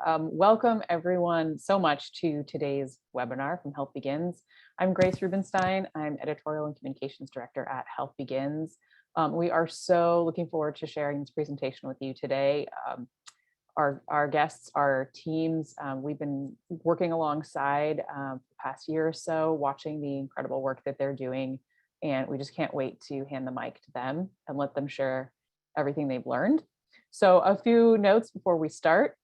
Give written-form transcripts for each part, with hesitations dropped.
Welcome everyone so much to today's webinar from HealthBegins. I'm Grace Rubenstein. I'm Editorial and Communications Director at HealthBegins. We are so looking forward to sharing this presentation with you today. Our guests, our teams, we've been working alongside the past year or so, watching the incredible work that they're doing, and we just can't wait to hand the mic to them and let them share everything they've learned. So a few notes before we start.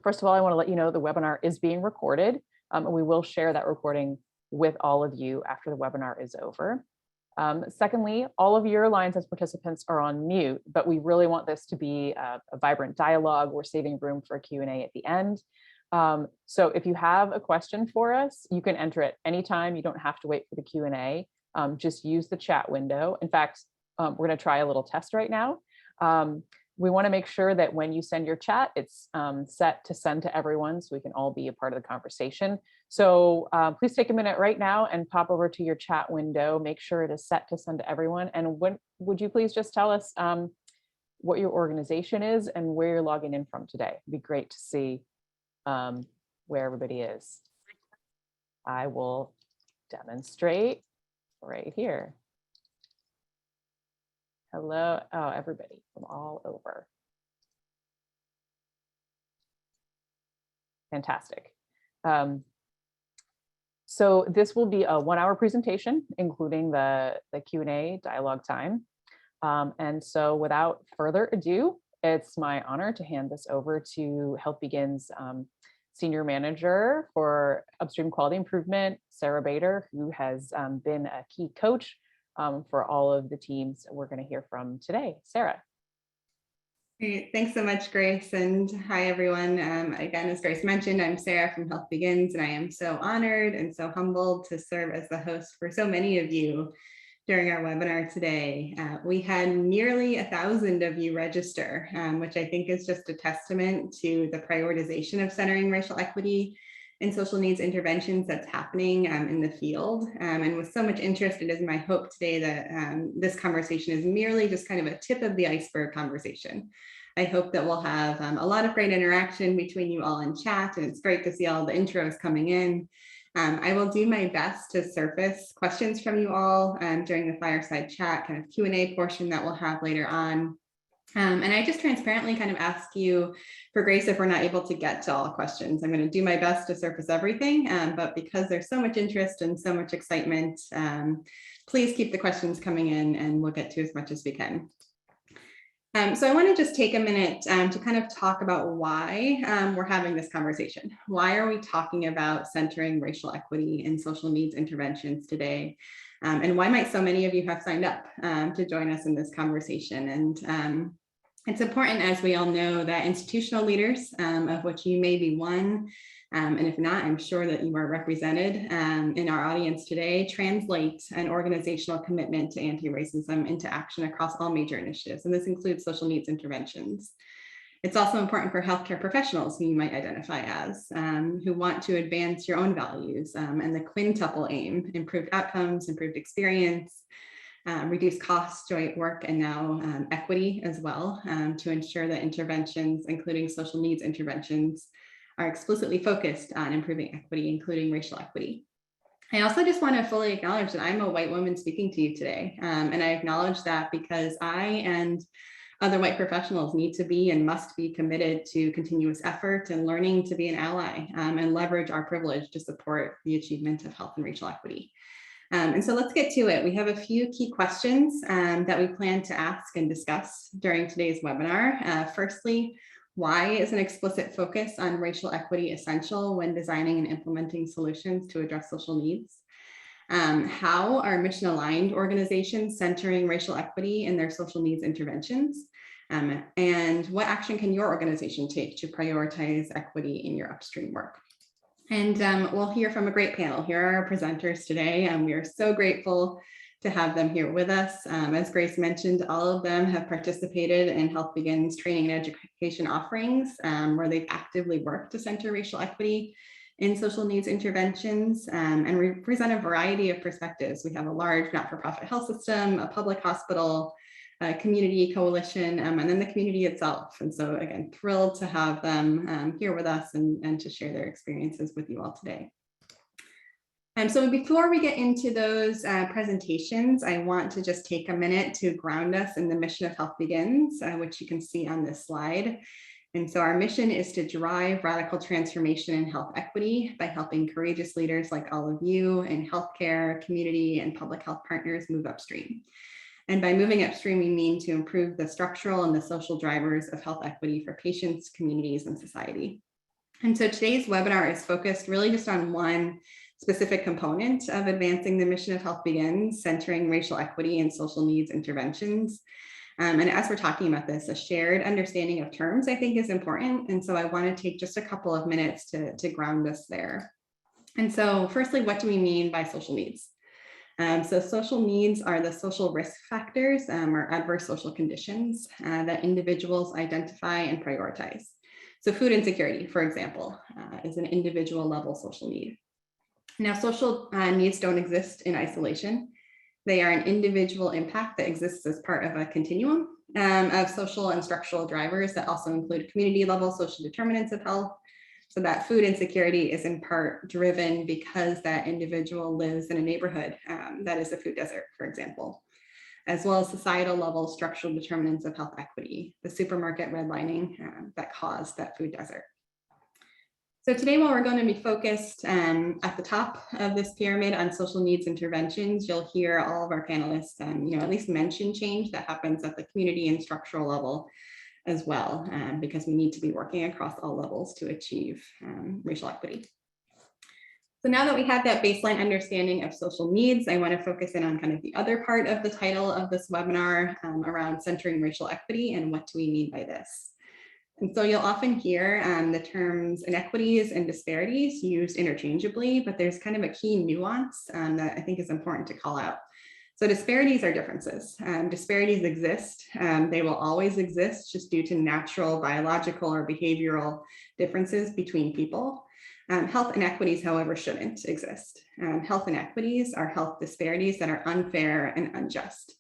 First of all, I want to let you know the webinar is being recorded, and we will share that recording with all of you after the webinar is over. Secondly, all of your lines as participants are on mute, but we really want this to be a vibrant dialogue. We're saving room for a Q&A at the end. So if you have a question for us, you can enter it anytime. You don't have to wait for the Q&A. Just use the chat window. In fact, we're going to try a little test right now. We want to make sure that when you send your chat, it's set to send to everyone so we can all be a part of the conversation. So please take a minute right now and pop over to your chat window. Make sure it is set to send to everyone. And would you please just tell us what your organization is and where you're logging in from today? It'd be great to see where everybody is. I will demonstrate right here. Hello, everybody from all over. Fantastic. So this will be a 1-hour presentation, including the Q&A dialogue time. And so without further ado, it's my honor to hand this over to HealthBegins Senior Manager for Upstream Quality Improvement, Sarah Bader, who has been a key coach for all of the teams we're going to hear from today. Sarah. Great. Thanks so much, Grace. And hi, everyone. Again, as Grace mentioned, I'm Sarah from HealthBegins, and I am so honored and so humbled to serve as the host for so many of you during our webinar today. We had nearly 1,000 of you register, which I think is just a testament to the prioritization of centering racial equity and social needs interventions that's happening in the field. And with so much interest, it is my hope today that this conversation is merely just kind of a tip of the iceberg conversation. I hope that we'll have a lot of great interaction between you all in chat, and it's great to see all the intros coming in. I will do my best to surface questions from you all during the fireside chat kind of Q&A portion that we'll have later on. And I just transparently kind of ask you for grace if we're not able to get to all questions. I'm going to do my best to surface everything, but because there's so much interest and so much excitement, please keep the questions coming in and we'll get to as much as we can. So I want to just take a minute to kind of talk about why we're having this conversation. Why are we talking about centering racial equity in social needs interventions today? And why might so many of you have signed up to join us in this conversation? And it's important, as we all know, that institutional leaders, of which you may be one, and if not, I'm sure that you are represented in our audience today, translate an organizational commitment to anti-racism into action across all major initiatives. And this includes social needs interventions. It's also important for healthcare professionals who you might identify as, who want to advance your own values and the quintuple aim: improved outcomes, improved experience, reduce costs, joint work, and now equity as well, to ensure that interventions, including social needs interventions, are explicitly focused on improving equity, including racial equity. I also just want to fully acknowledge that I'm a white woman speaking to you today, and I acknowledge that because I and other white professionals need to be and must be committed to continuous effort and learning to be an ally and leverage our privilege to support the achievement of health and racial equity. And so let's get to it. We have a few key questions that we plan to ask and discuss during today's webinar. Firstly, why is an explicit focus on racial equity essential when designing and implementing solutions to address social needs? How are mission-aligned organizations centering racial equity in their social needs interventions? And what action can your organization take to prioritize equity in your upstream work? And we'll hear from a great panel. Here are our presenters today, and we are so grateful to have them here with us. As Grace mentioned, all of them have participated in HealthBegins training and education offerings, where they've actively worked to center racial equity in social needs interventions, and we present a variety of perspectives. We have a large not-for-profit health system, a public hospital, community coalition, and then the community itself. And so again, thrilled to have them here with us and to share their experiences with you all today. So before we get into those presentations, I want to just take a minute to ground us in the mission of Health Begins, which you can see on this slide. And so our mission is to drive radical transformation in health equity by helping courageous leaders like all of you in healthcare, community, and public health partners move upstream. And by moving upstream, we mean to improve the structural and the social drivers of health equity for patients, communities, and society. And so today's webinar is focused really just on one specific component of advancing the mission of Health Begins, centering racial equity and social needs interventions. And as we're talking about this, a shared understanding of terms, I think, is important. And so I want to take just a couple of minutes to ground us there. And so firstly, what do we mean by social needs? So social needs are the social risk factors or adverse social conditions that individuals identify and prioritize. So food insecurity, for example, is an individual level social need. Now, social needs don't exist in isolation. They are an individual impact that exists as part of a continuum of social and structural drivers that also include community level social determinants of health. So that food insecurity is in part driven because that individual lives in a neighborhood that is a food desert, for example, as well as societal level structural determinants of health equity, the supermarket redlining that caused that food desert. So today, while we're going to be focused at the top of this pyramid on social needs interventions, you'll hear all of our panelists at least mention change that happens at the community and structural level as well, because we need to be working across all levels to achieve racial equity. So now that we have that baseline understanding of social needs, I want to focus in on kind of the other part of the title of this webinar around centering racial equity and what do we mean by this. And so you'll often hear the terms inequities and disparities used interchangeably, but there's kind of a key nuance that I think is important to call out. So disparities are differences. Disparities exist. They will always exist just due to natural, biological, or behavioral differences between people. Health inequities, however, shouldn't exist. Health inequities are health disparities that are unfair and unjust.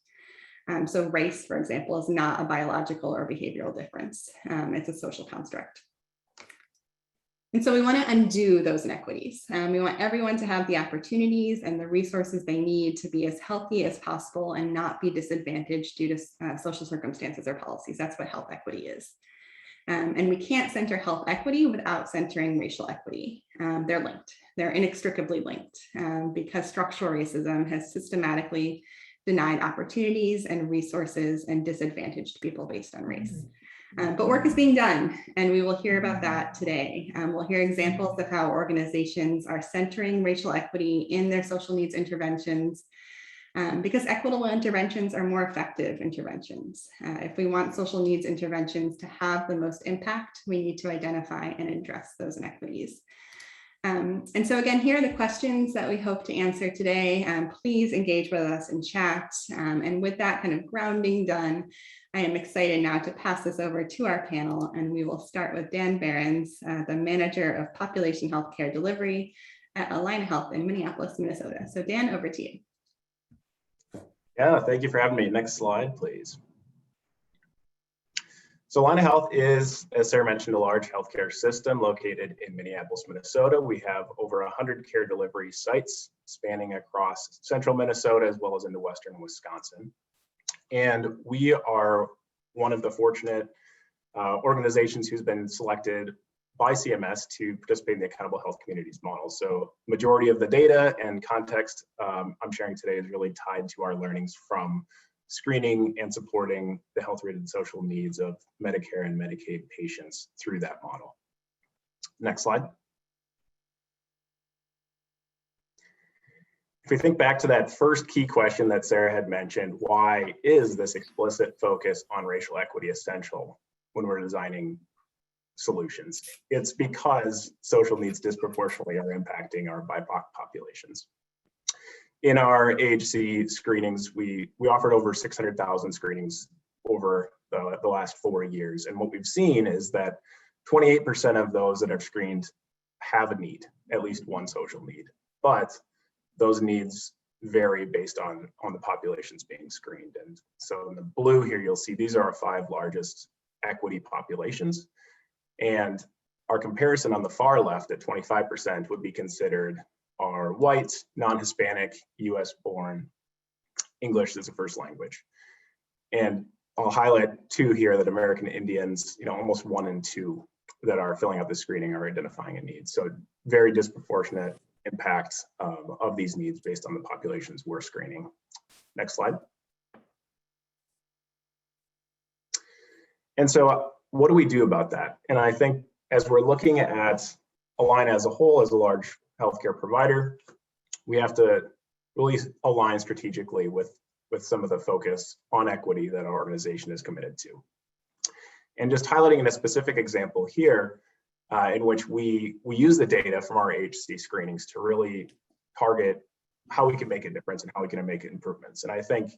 So race, for example, is not a biological or behavioral difference. It's a social construct. And so we want to undo those inequities. We want everyone to have the opportunities and the resources they need to be as healthy as possible and not be disadvantaged due to social circumstances or policies. That's what health equity is. And we can't center health equity without centering racial equity. They're linked. They're inextricably linked because structural racism has systematically denied opportunities and resources and disadvantaged people based on race. But work is being done, and we will hear about that today. We'll hear examples of how organizations are centering racial equity in their social needs interventions because equitable interventions are more effective interventions. If we want social needs interventions to have the most impact, we need to identify and address those inequities. And so again, here are the questions that we hope to answer today. Please engage with us in chat. And with that kind of grounding done, I am excited now to pass this over to our panel, and we will start with Dan Behrens, the Manager of Population Healthcare Delivery at Allina Health in Minneapolis, Minnesota. So Dan, over to you. Yeah, thank you for having me. Next slide, please. So Allina Health is, as Sarah mentioned, a large healthcare system located in Minneapolis, Minnesota. We have over 100 care delivery sites spanning across central Minnesota as well as into western Wisconsin. And we are one of the fortunate organizations who's been selected by CMS to participate in the Accountable Health Communities model. So majority of the data and context I'm sharing today is really tied to our learnings from screening and supporting the health-related social needs of Medicare and Medicaid patients through that model. Next slide. If we think back to that first key question that Sarah had mentioned, why is this explicit focus on racial equity essential when we're designing solutions? It's because social needs disproportionately are impacting our BIPOC populations. In our AHC screenings, we offered over 600,000 screenings over the last 4 years. And what we've seen is that 28% of those that are screened have a need, at least one social need. But those needs vary based on the populations being screened. And so in the blue here, you'll see these are our 5 largest equity populations. And our comparison on the far left at 25% would be considered our white, non-Hispanic, US born, English as a first language. And I'll highlight 2 here that American Indians, almost 1 in 2 that are filling out the screening are identifying a need. So very disproportionate impact of these needs based on the populations we're screening. Next slide. And so what do we do about that? And I think as we're looking at Align as a whole, as a large healthcare provider, we have to really align strategically with some of the focus on equity that our organization is committed to. And just highlighting in a specific example here, in which we use the data from our HC screenings to really target how we can make a difference and how we can make improvements. And I think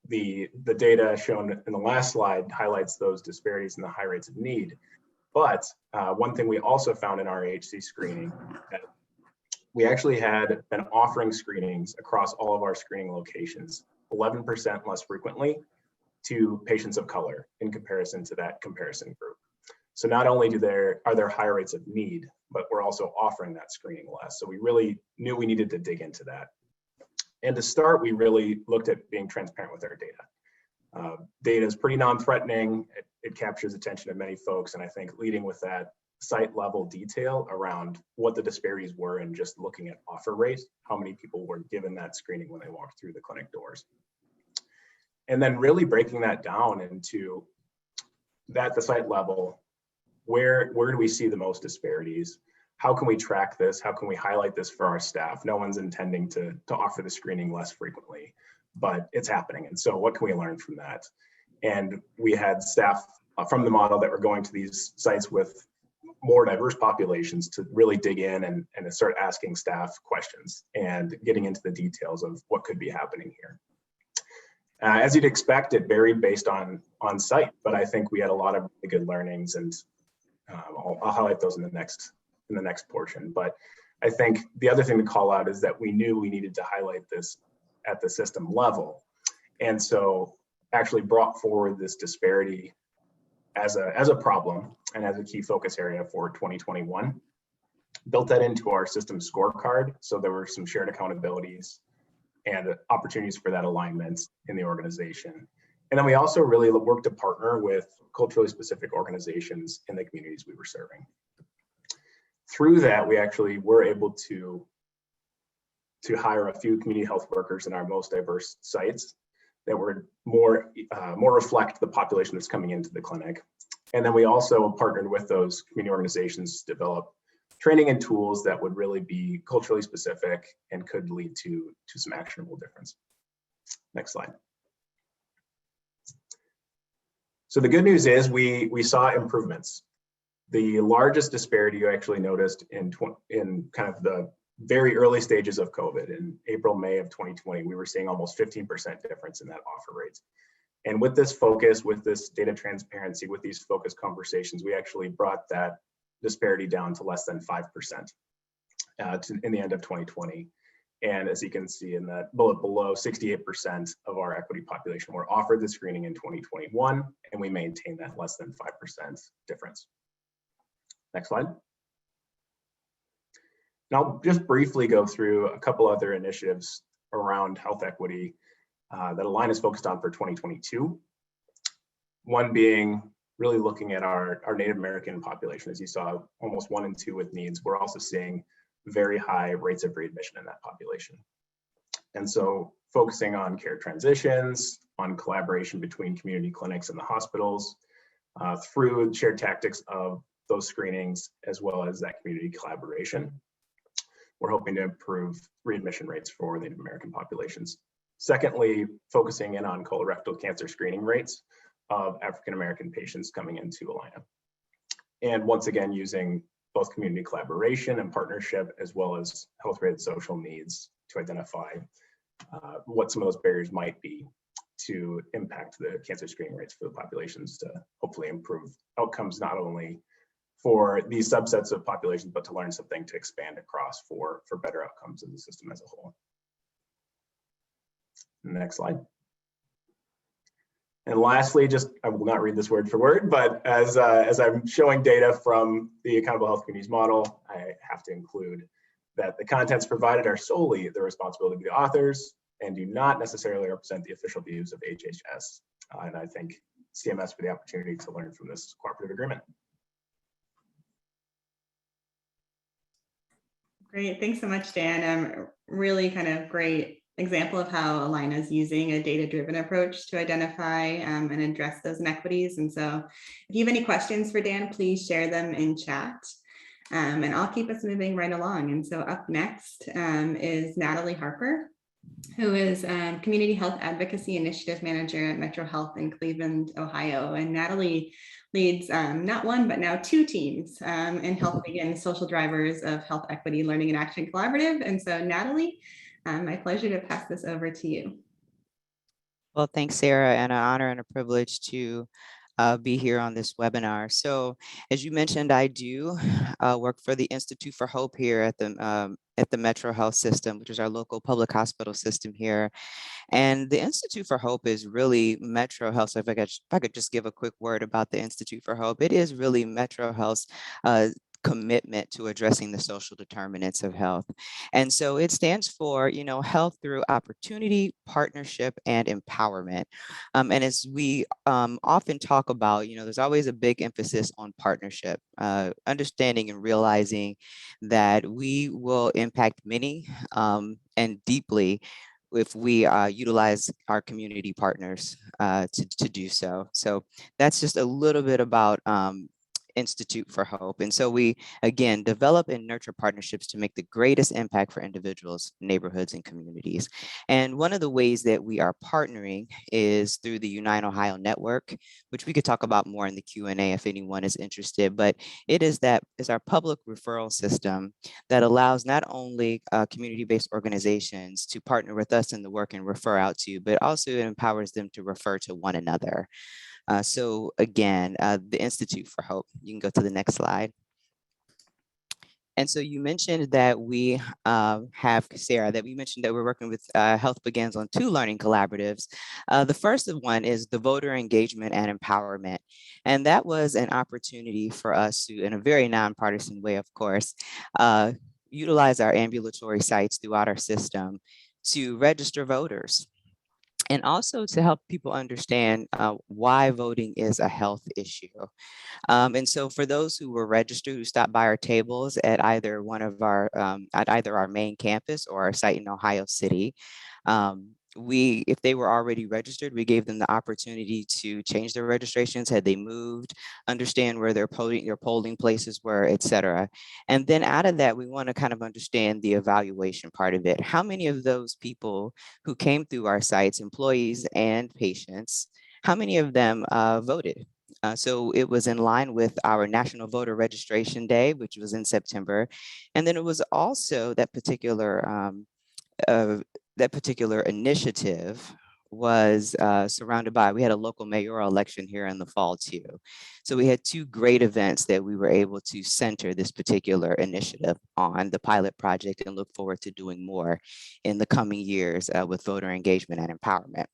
the data shown in the last slide highlights those disparities in the high rates of need. But one thing we also found in our HC screening, that we actually had been offering screenings across all of our screening locations 11% less frequently to patients of color in comparison to that comparison group. So not only are there higher rates of need, but we're also offering that screening less. So we really knew we needed to dig into that. And to start, we really looked at being transparent with our data. Data is pretty non-threatening. It captures attention of many folks. And I think leading with that site level detail around what the disparities were and just looking at offer rate, how many people were given that screening when they walked through the clinic doors. And then really breaking that down into the site level, where do we see the most disparities? How can we track this? How can we highlight this for our staff? No one's intending to offer the screening less frequently, but it's happening. And so what can we learn from that? And we had staff from the model that were going to these sites with more diverse populations to really dig in and start asking staff questions and getting into the details of what could be happening here. As you'd expect, it varied based on site, but I think we had a lot of really good learnings, and I'll highlight those in the next portion. But I think the other thing to call out is that we knew we needed to highlight this at the system level, and so actually brought forward this disparity as a problem and as a key focus area for 2021. Built that into our system scorecard, so there were some shared accountabilities and opportunities for that alignment in the organization. And then we also really worked to partner with culturally specific organizations in the communities we were serving. Through that, we actually were able to hire a few community health workers in our most diverse sites that were more reflect the population that's coming into the clinic. And then we also partnered with those community organizations to develop training and tools that would really be culturally specific and could lead to some actionable difference. Next slide. So the good news is we saw improvements. The largest disparity you actually noticed in kind of the very early stages of COVID in April, May of 2020, we were seeing almost 15% difference in that offer rate. And with this focus, with this data transparency, with these focus conversations, we actually brought that disparity down to less than 5% in the end of 2020. And as you can see in that bullet below, 68% of our equity population were offered the screening in 2021, and we maintained that less than 5% difference. Next slide. And I'll just briefly go through a couple other initiatives around health equity that Align is focused on for 2022. One being really looking at our Native American population. As you saw, almost 1 in 2 with needs. We're also seeing very high rates of readmission in that population. And so focusing on care transitions, on collaboration between community clinics and the hospitals, through shared tactics of those screenings, as well as that community collaboration. We're hoping to improve readmission rates for Native American populations. Secondly, focusing in on colorectal cancer screening rates of African American patients coming into Alina. And once again, using both community collaboration and partnership, as well as health-related social needs to identify what some of those barriers might be to impact the cancer screening rates for the populations to hopefully improve outcomes, not only for these subsets of populations, but to learn something to expand across for better outcomes in the system as a whole. Next slide. And lastly, just, I will not read this word for word, but as I'm showing data from the Accountable Health Communities model, I have to include that the contents provided are solely the responsibility of the authors and do not necessarily represent the official views of HHS. And I thank CMS for the opportunity to learn from this cooperative agreement. Great, thanks so much, Dan. Really kind of great example of how Alina is using a data-driven approach to identify and address those inequities. And so if you have any questions for Dan, please share them in chat. And I'll keep us moving right along. And so up next is Natalie Harper, who is Community Health Advocacy Initiative Manager at Metro Health in Cleveland, Ohio. And Natalie leads not one, but now two teams in HealthBegins social drivers of health equity learning and action collaborative. And so Natalie, my pleasure to pass this over to you. Well, thanks, Sarah, and an honor and a privilege to be here on this webinar. So as you mentioned, I do work for the Institute for Hope here at the Metro Health System, which is our local public hospital system here. And the Institute for Hope is really Metro Health. So if I could just give a quick word about the Institute for Hope, it is really Metro Health's commitment to addressing the social determinants of health. And so it stands for, health through opportunity, partnership, and empowerment. And as we often talk about, there's always a big emphasis on partnership, understanding and realizing that we will impact many and deeply if we utilize our community partners to do so. So that's just a little bit about Institute for Hope. And so we, again, develop and nurture partnerships to make the greatest impact for individuals, neighborhoods, and communities. And one of the ways that we are partnering is through the Unite Ohio Network, which we could talk about more in the Q&A if anyone is interested, but it is our public referral system that allows not only community-based organizations to partner with us in the work and refer out to, but also it empowers them to refer to one another. So again, the Institute for Hope, you can go to the next slide. And so you mentioned that we have, Sarah, that we mentioned that we're working with HealthBegins on 2 learning collaboratives. The first one is the voter engagement and empowerment. And that was an opportunity for us to, in a very nonpartisan way, of course, utilize our ambulatory sites throughout our system to register voters. And also to help people understand why voting is a health issue. And so for those who were registered, who stopped by our tables at either our main campus or our site in Ohio City, if they were already registered, we gave them the opportunity to change their registrations, had they moved, understand where their polling places were, et cetera. And then out of that, we want to kind of understand the evaluation part of it. How many of those people who came through our sites, employees and patients, how many of them voted? So it was in line with our National Voter Registration Day, which was in September. And then it was also that particular initiative was surrounded by, we had a local mayoral election here in the fall too. So we had 2 great events that we were able to center this particular initiative on, the pilot project, and look forward to doing more in the coming years with voter engagement and empowerment.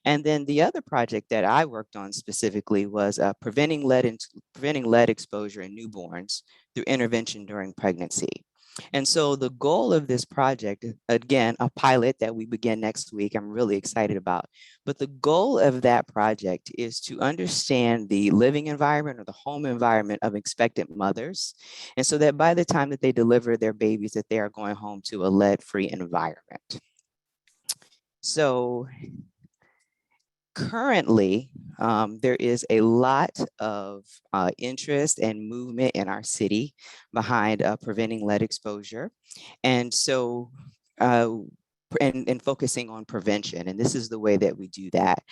And then the other project that I worked on specifically was preventing lead exposure in newborns through intervention during pregnancy. And so the goal of this project, again, a pilot that we begin next week, I'm really excited about, but the goal of that project is to understand the living environment or the home environment of expectant mothers. And so that by the time that they deliver their babies, that they are going home to a lead-free environment. So currently, there is a lot of interest and movement in our city behind preventing lead exposure. And so, and focusing on prevention. And this is the way that we do that.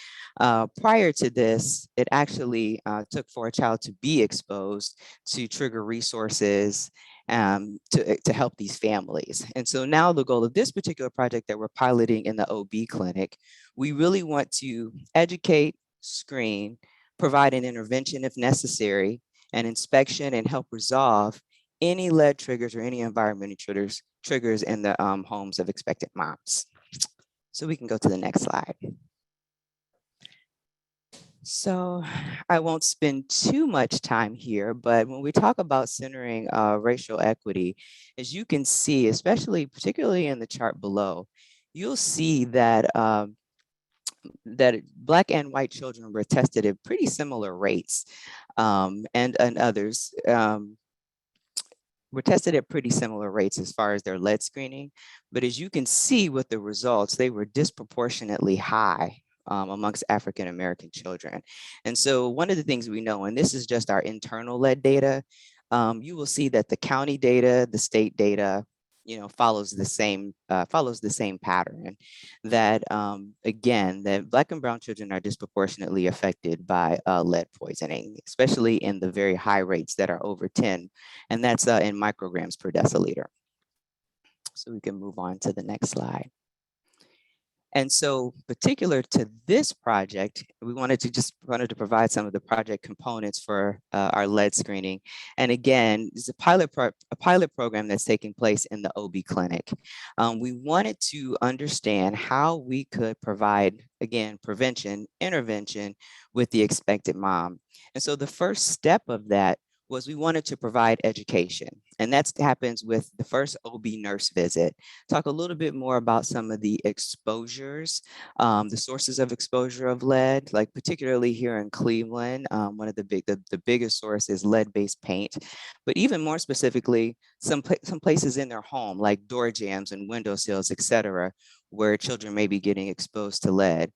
Prior to this, it actually took for a child to be exposed to trigger resources to help these families. And so now the goal of this particular project that we're piloting in the OB clinic, we really want to educate, screen, provide an intervention if necessary, an inspection, and help resolve any lead triggers or any environmental triggers in the homes of expectant moms. So we can go to the next slide. So I won't spend too much time here, but when we talk about centering racial equity, as you can see, particularly in the chart below, you'll see that that Black and white children were tested at pretty similar rates, and others were tested at pretty similar rates as far as their lead screening. But as you can see with the results, they were disproportionately high amongst African American children. And so one of the things we know, and this is just our internal lead data, you will see that the county data, the state data, follows the same pattern. That again, that Black and brown children are disproportionately affected by lead poisoning, especially in the very high rates that are over 10, and that's in micrograms per deciliter. So we can move on to the next slide. And so particular to this project, we wanted to provide some of the project components for our lead screening. And again, it's a pilot program that's taking place in the OB clinic. We wanted to understand how we could provide, again, intervention with the expectant mom. And so the first step of that was we wanted to provide education. And that happens with the first OB nurse visit. Talk a little bit more about some of the exposures, the sources of exposure of lead, like particularly here in Cleveland, one of the biggest source is lead-based paint. But even more specifically, some places in their home, like door jambs and windowsills, et cetera, where children may be getting exposed to lead.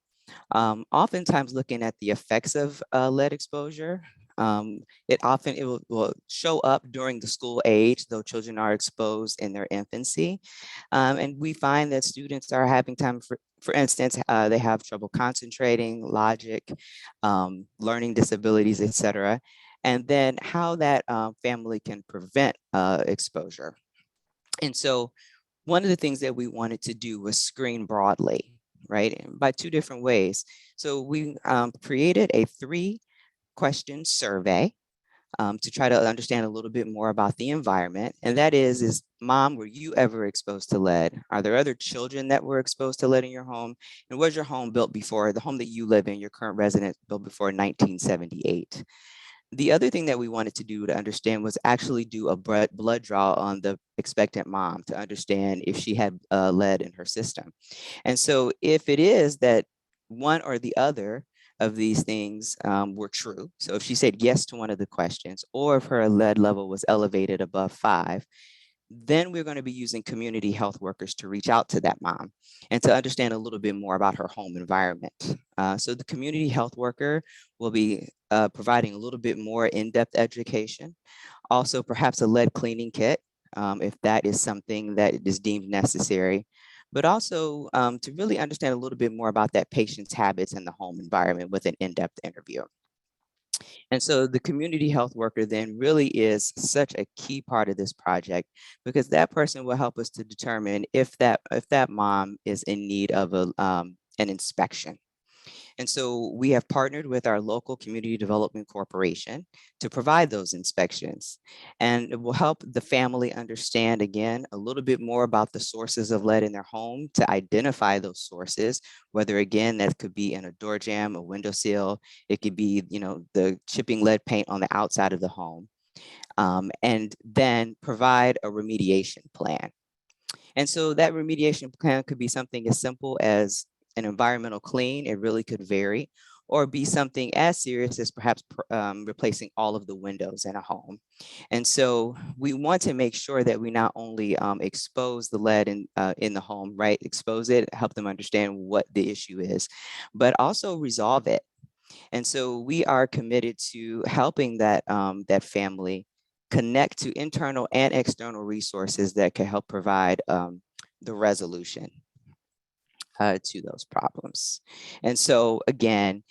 Oftentimes looking at the effects of lead exposure, it will show up during the school age, though children are exposed in their infancy. And we find that students are having time, for instance, they have trouble concentrating, logic, learning disabilities, et cetera. And then how that family can prevent exposure. And so one of the things that we wanted to do was screen broadly, right, by two different ways. So we created a 3-question survey to try to understand a little bit more about the environment. And that is Mom, were you ever exposed to lead? Are there other children that were exposed to lead in your home? And was your home built before, the home that you live in, your current residence, built before 1978? The other thing that we wanted to do to understand was actually do a blood draw on the expectant mom to understand if she had lead in her system. And so if it is that one or the other of these things were true, so if she said yes to one of the questions, or if her lead level was elevated above 5, then we're going to be using community health workers to reach out to that mom and to understand a little bit more about her home environment. So the community health worker will be providing a little bit more in-depth education, also perhaps a lead cleaning kit, if that is something that is deemed necessary, but also to really understand a little bit more about that patient's habits in the home environment with an in-depth interview. And so the community health worker then really is such a key part of this project, because that person will help us to determine if that mom is in need of an inspection. And so we have partnered with our local community development corporation to provide those inspections. And it will help the family understand, again, a little bit more about the sources of lead in their home, to identify those sources, whether, again, that could be in a door jamb, a windowsill, it could be, the chipping lead paint on the outside of the home, and then provide a remediation plan. And so that remediation plan could be something as simple as an environmental clean. It really could vary, or be something as serious as perhaps replacing all of the windows in a home. And so we want to make sure that we not only expose the lead in the home, right? Expose it, help them understand what the issue is, but also resolve it. And so we are committed to helping that family connect to internal and external resources that can help provide the resolution to those problems. And so again,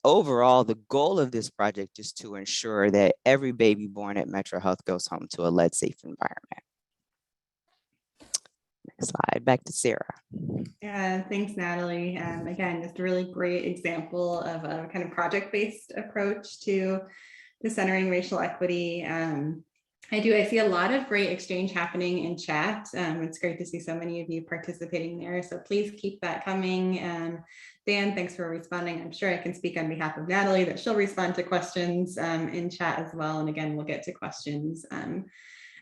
overall, the goal of this project is to ensure that every baby born at Metro Health goes home to a lead-safe environment. Next slide, back to Sarah. Yeah, thanks, Natalie. Again, just a really great example of a kind of project-based approach to centering racial equity. I do. I see a lot of great exchange happening in chat. It's great to see so many of you participating there. So please keep that coming. Dan, thanks for responding. I'm sure I can speak on behalf of Natalie that she'll respond to questions in chat as well. And again, we'll get to questions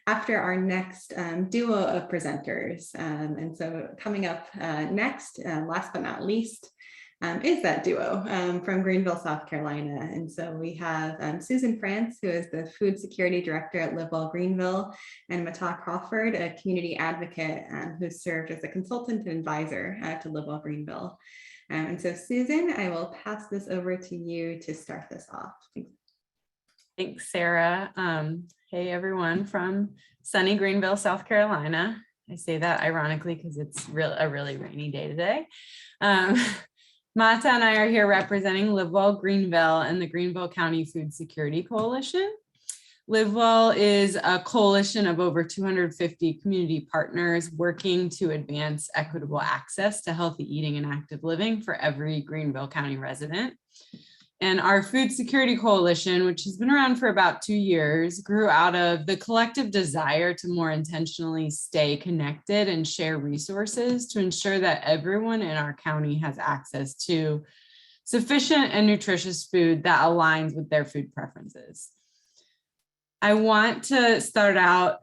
after our next duo of presenters. And so coming up next, last but not least, is that duo from Greenville, South Carolina. And so we have Susan France, who is the Food Security Director at Live Well Greenville, and Mata Crawford, a community advocate who served as a consultant and advisor to Live Well Greenville. And so Susan, I will pass this over to you to start this off. Thanks, Sarah. Hey, everyone from sunny Greenville, South Carolina. I say that ironically because it's a really rainy day today. Mata and I are here representing Live Well Greenville and the Greenville County Food Security Coalition. Live Well is a coalition of over 250 community partners working to advance equitable access to healthy eating and active living for every Greenville County resident. And our Food Security Coalition, which has been around for about 2 years, grew out of the collective desire to more intentionally stay connected and share resources to ensure that everyone in our county has access to sufficient and nutritious food that aligns with their food preferences. I want to start out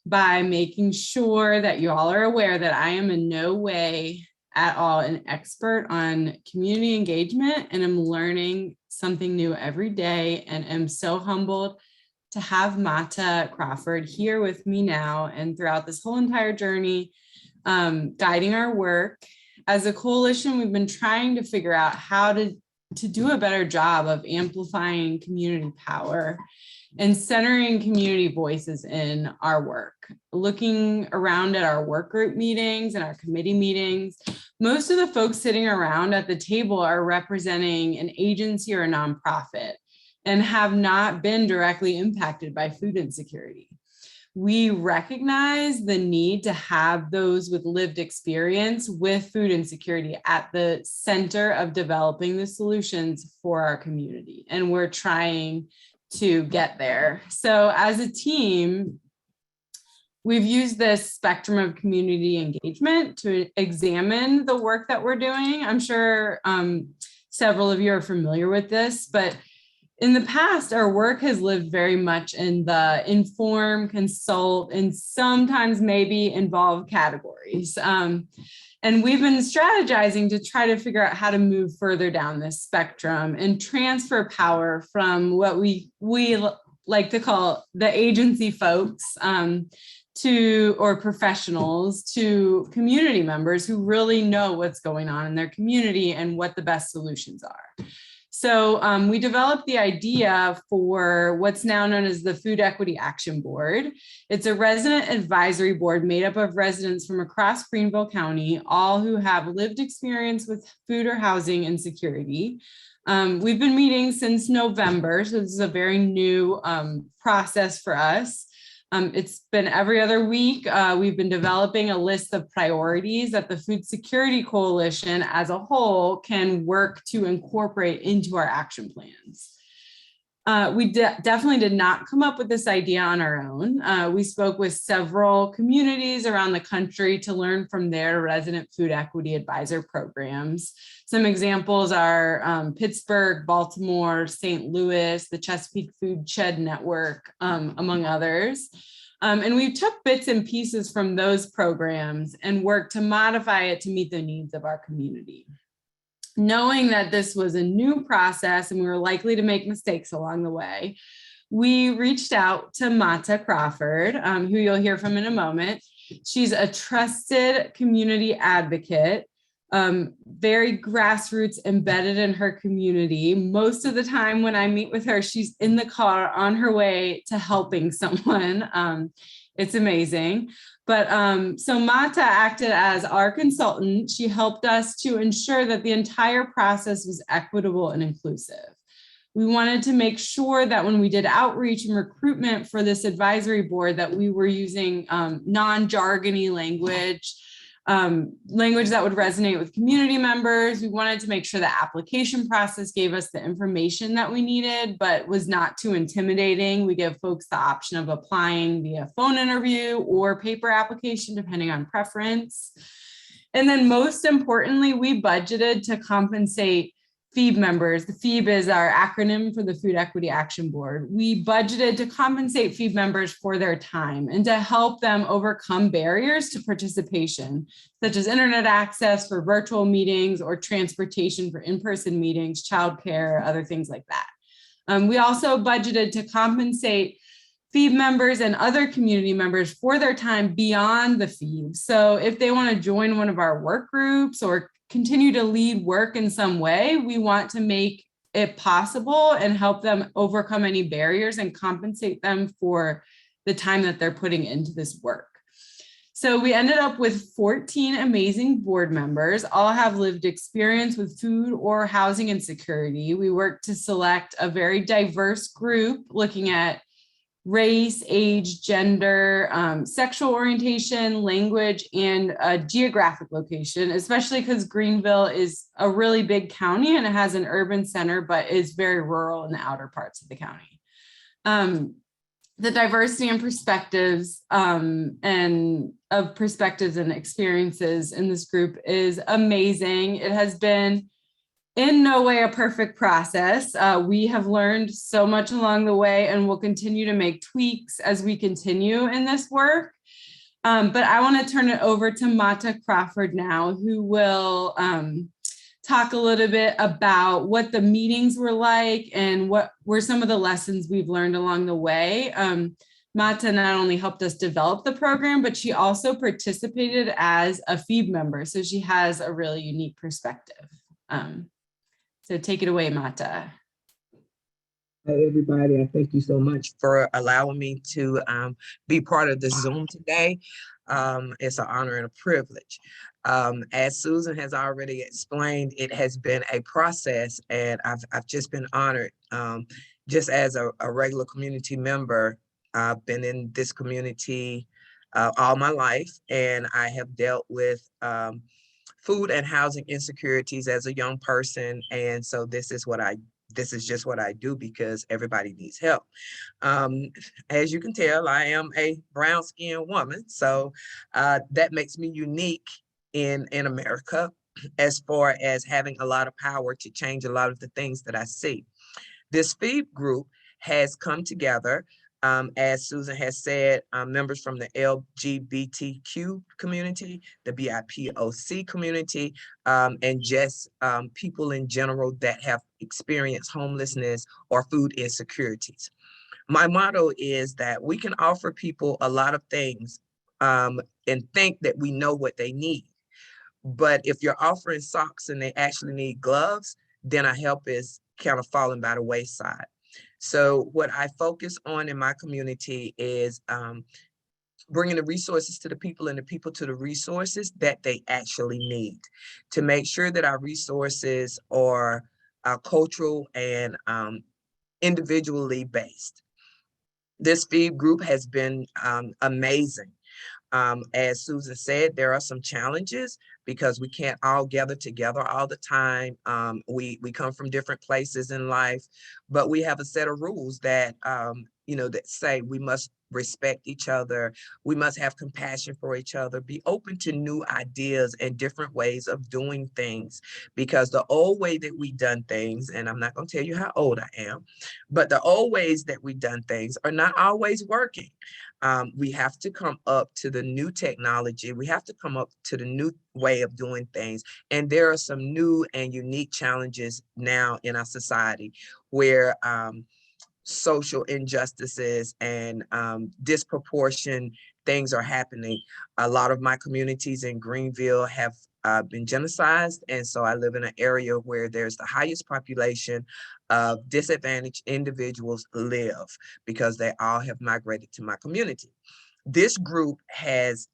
by making sure that you all are aware that I am in no way at all an expert on community engagement, and I'm learning something new every day, and am so humbled to have Mata Crawford here with me now and throughout this whole entire journey, guiding our work. As a coalition, we've been trying to figure out how to do a better job of amplifying community power and centering community voices in our work. Looking around at our work group meetings and our committee meetings, most of the folks sitting around at the table are representing an agency or a nonprofit and have not been directly impacted by food insecurity. We recognize the need to have those with lived experience with food insecurity at the center of developing the solutions for our community, and we're trying to get there. So as a team, we've used this spectrum of community engagement to examine the work that we're doing. I'm sure several of you are familiar with this, but in the past, our work has lived very much in the inform, consult, and sometimes maybe involve categories. And we've been strategizing to try to figure out how to move further down this spectrum and transfer power from what we like to call the agency folks or professionals to community members who really know what's going on in their community and what the best solutions are. So we developed the idea for what's now known as the Food Equity Action Board. It's a resident advisory board made up of residents from across Greenville County, all who have lived experience with food or housing insecurity. We've been meeting since November, so this is a very new process for us. It's been every other week. We've been developing a list of priorities that the Food Security Coalition as a whole can work to incorporate into our action plans. We definitely did not come up with this idea on our own. We spoke with several communities around the country to learn from their resident food equity advisor programs. Some examples are Pittsburgh, Baltimore, St. Louis, the Chesapeake Food Shed Network, among others. And we took bits and pieces from those programs and worked to modify it to meet the needs of our community. Knowing that this was a new process and we were likely to make mistakes along the way, we reached out to Mata Crawford, who you'll hear from in a moment. She's a trusted community advocate, very grassroots, embedded in her community. Most of the time when I meet with her, she's in the car on her way to helping someone. It's amazing. But so Mata acted as our consultant. She helped us to ensure that the entire process was equitable and inclusive. We wanted to make sure that when we did outreach and recruitment for this advisory board, that we were using non-jargony language, language that would resonate with community members. We wanted to make sure the application process gave us the information that we needed, but was not too intimidating. We give folks the option of applying via phone interview or paper application, depending on preference. And then most importantly, we budgeted to compensate Feve members. The Feve is our acronym for the Food Equity Action Board. We budgeted to compensate Feve members for their time and to help them overcome barriers to participation, such as internet access for virtual meetings or transportation for in-person meetings, childcare, other things like that. We also budgeted to compensate Feve members and other community members for their time beyond the Feve. So if they want to join one of our work groups or continue to lead work in some way, we want to make it possible and help them overcome any barriers and compensate them for the time that they're putting into this work. So we ended up with 14 amazing board members, all have lived experience with food or housing insecurity. We worked to select a very diverse group looking at race, age, gender, sexual orientation, language, and geographic location, especially because Greenville is a really big county and it has an urban center, but is very rural in the outer parts of the county. The diversity and perspectives and experiences in this group is amazing. It has been in no way a perfect process. We have learned so much along the way and will continue to make tweaks as we continue in this work. But I want to turn it over to Mata Crawford now, who will talk a little bit about what the meetings were like and what were some of the lessons we've learned along the way. Mata not only helped us develop the program, but she also participated as a Feve member. So she has a really unique perspective. So take it away, Mata. Hi, everybody. I thank you so much for allowing me to be part of the Zoom today. It's an honor and a privilege. As Susan has already explained, it has been a process, and I've just been honored. Just as a regular community member, I've been in this community all my life, and I have dealt with food and housing insecurities as a young person. And so this is just what I do because everybody needs help. As you can tell, I am a brown-skinned woman. So that makes me unique in America as far as having a lot of power to change a lot of the things that I see. This Feve group has come together. As Susan has said, members from the LGBTQ community, the BIPOC community, and just people in general that have experienced homelessness or food insecurities. My motto is that we can offer people a lot of things and think that we know what they need. But if you're offering socks and they actually need gloves, then our help is kind of falling by the wayside. So what I focus on in my community is bringing the resources to the people and the people to the resources that they actually need to make sure that our resources are cultural and individually based. This Feve group has been amazing. As Susan said, there are some challenges because we can't all gather together all the time. We come from different places in life, but we have a set of rules that, that say we must respect each other. We must have compassion for each other, be open to new ideas and different ways of doing things, because the old way that we done things, and I'm not going to tell you how old I am, but the old ways that we done things are not always working. We have to come up to the new technology. We have to come up to the new way of doing things. And there are some new and unique challenges now in our society where social injustices and disproportionate things are happening. A lot of my communities in Greenville have been genocided. And so I live in an area where there's the highest population of disadvantaged individuals live because they all have migrated to my community. This group has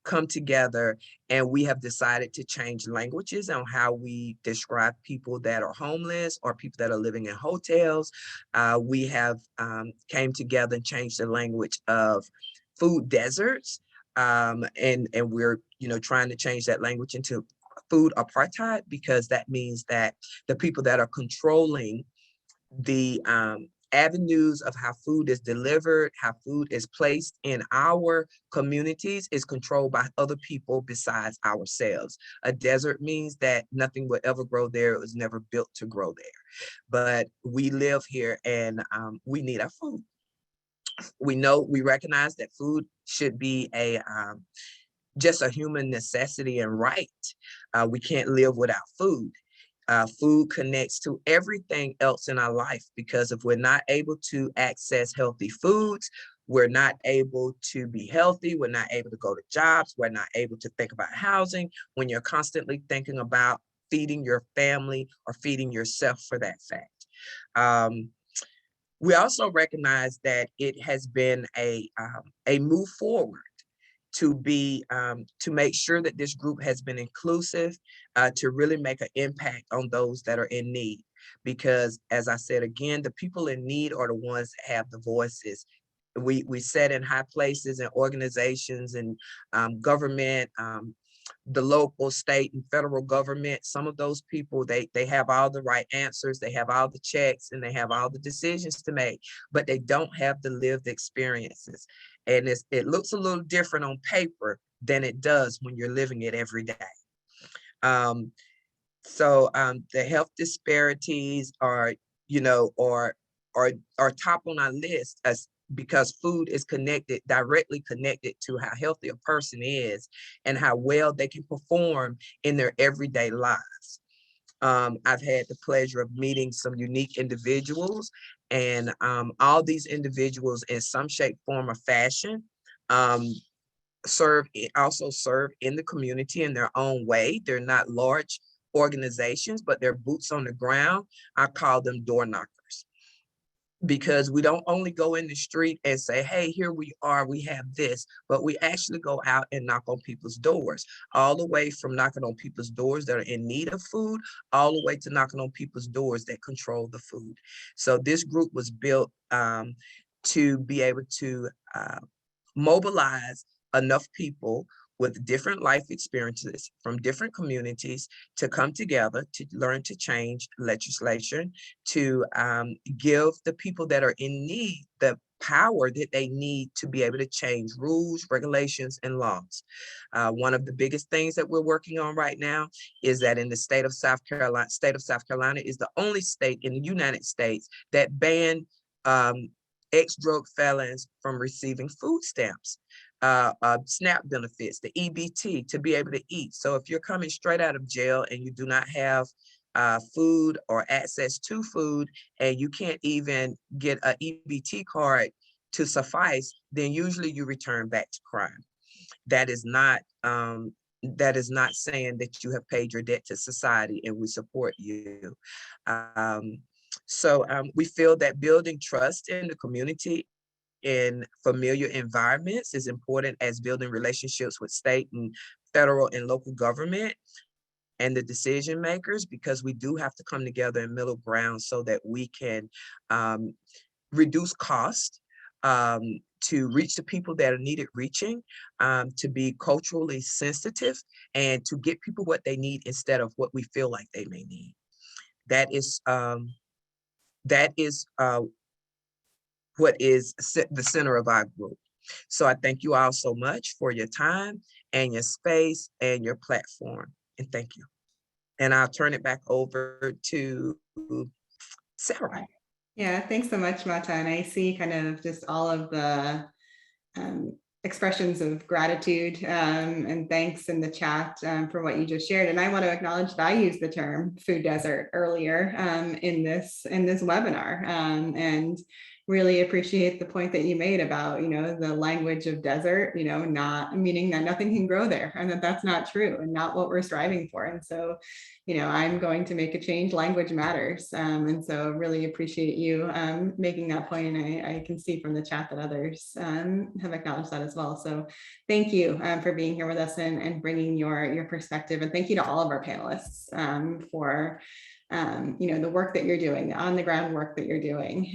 come together and we have decided to change languages on how we describe people that are homeless or people that are living in hotels. We have came together and changed the language of food deserts And we're, trying to change that language into food apartheid, because that means that the people that are controlling the avenues of how food is delivered, how food is placed in our communities is controlled by other people besides ourselves. A desert means that nothing would ever grow there. It was never built to grow there. But we live here, and we need our food. We recognize that food should be just a human necessity and right. We can't live without food. Food connects to everything else in our life, because if we're not able to access healthy foods, we're not able to be healthy, we're not able to go to jobs, we're not able to think about housing. When you're constantly thinking about feeding your family or feeding yourself, for that fact. We also recognize that it has been a move forward to make sure that this group has been inclusive, to really make an impact on those that are in need. Because, as I said again, the people in need are the ones that have the voices. We sit in high places and organizations and government, the local, state, and federal government. Some of those people, they have all the right answers, they have all the checks, and they have all the decisions to make, but they don't have the lived experiences. And it looks a little different on paper than it does when you're living it every day. So the health disparities are, are top on our list, as because food is directly connected to how healthy a person is and how well they can perform in their everyday lives. I've had the pleasure of meeting some unique individuals, and all these individuals in some shape, form, or fashion also serve in the community in their own way. They're not large organizations, but they're boots on the ground. I call them door knockers, because we don't only go in the street and say, hey, here we are, we have this, but we actually go out and knock on people's doors, all the way from knocking on people's doors that are in need of food, all the way to knocking on people's doors that control the food. So this group was built to be able to mobilize enough people with different life experiences from different communities to come together to learn to change legislation, to give the people that are in need the power that they need to be able to change rules, regulations, and laws. One of the biggest things that we're working on right now is that in the state of South Carolina is the only state in the United States that banned ex-drug felons from receiving food stamps, SNAP benefits, the EBT, to be able to eat. So if you're coming straight out of jail and you do not have food or access to food, and you can't even get an EBT card to suffice, then usually you return back to crime. That is not saying that you have paid your debt to society, and we support you. So we feel that building trust in the community in familiar environments is important as building relationships with state and federal and local government and the decision makers, because we do have to come together in middle ground so that we can reduce cost, to reach the people that are needed reaching, to be culturally sensitive, and to get people what they need instead of what we feel like they may need. That is what is the center of our group. So I thank you all so much for your time and your space and your platform. And thank you. And I'll turn it back over to Sarah. Yeah, thanks so much, Mata. And I see kind of just all of the expressions of gratitude and thanks in the chat for what you just shared. And I want to acknowledge that I used the term food desert earlier in this webinar, and really appreciate the point that you made about, the language of desert, not meaning that nothing can grow there, and that's not true and not what we're striving for. And so, I'm going to make a change. Language matters. And so really appreciate you making that point. And I can see from the chat that others have acknowledged that as well. So thank you for being here with us and bringing your perspective. And thank you to all of our panelists for the work that you're doing, the on the ground work that you're doing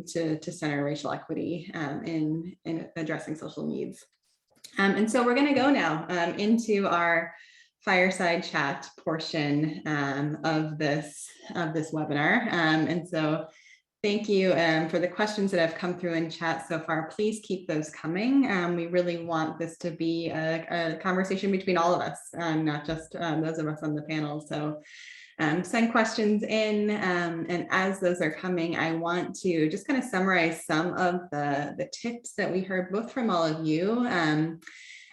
to center racial equity in addressing social needs. And so we're going to go now into our fireside chat portion of this webinar. And so thank you for the questions that have come through in chat so far. Please keep those coming. We really want this to be a conversation between all of us, not just those of us on the panel. So send questions in, and as those are coming, I want to just kind of summarize some of the tips that we heard both from all of you, and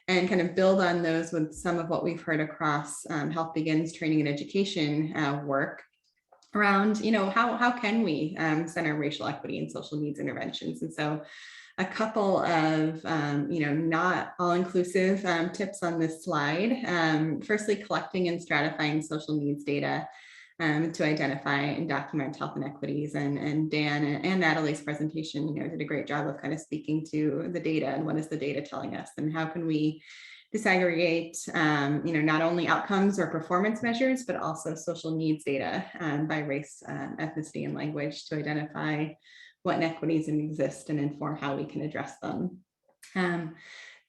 kind of build on those with some of what we've heard across Health Begins training and education work around, how can we center racial equity and social needs interventions. And so a couple of, not all-inclusive tips on this slide. Firstly, collecting and stratifying social needs data to identify and document health inequities. And Dan and Natalie's presentation, did a great job of kind of speaking to the data and what is the data telling us, and how can we disaggregate, not only outcomes or performance measures, but also social needs data by race, ethnicity, and language to identify what inequities exist and inform how we can address them.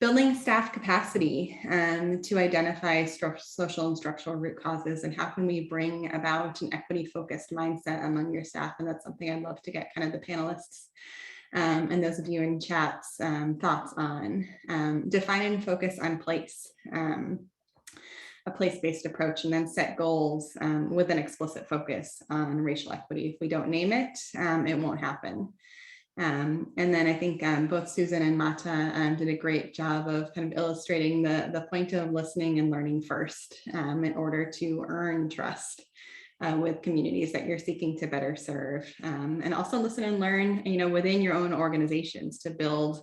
Building staff capacity to identify social and structural root causes, and how can we bring about an equity-focused mindset among your staff. And that's something I'd love to get kind of the panelists and those of you in chats thoughts on. Define and focus on place, a place-based approach, and then set goals with an explicit focus on racial equity. If we don't name it, it won't happen. And then I think both Susan and Mata did a great job of kind of illustrating the point of listening and learning first in order to earn trust with communities that you're seeking to better serve, and also listen and learn, within your own organizations to build,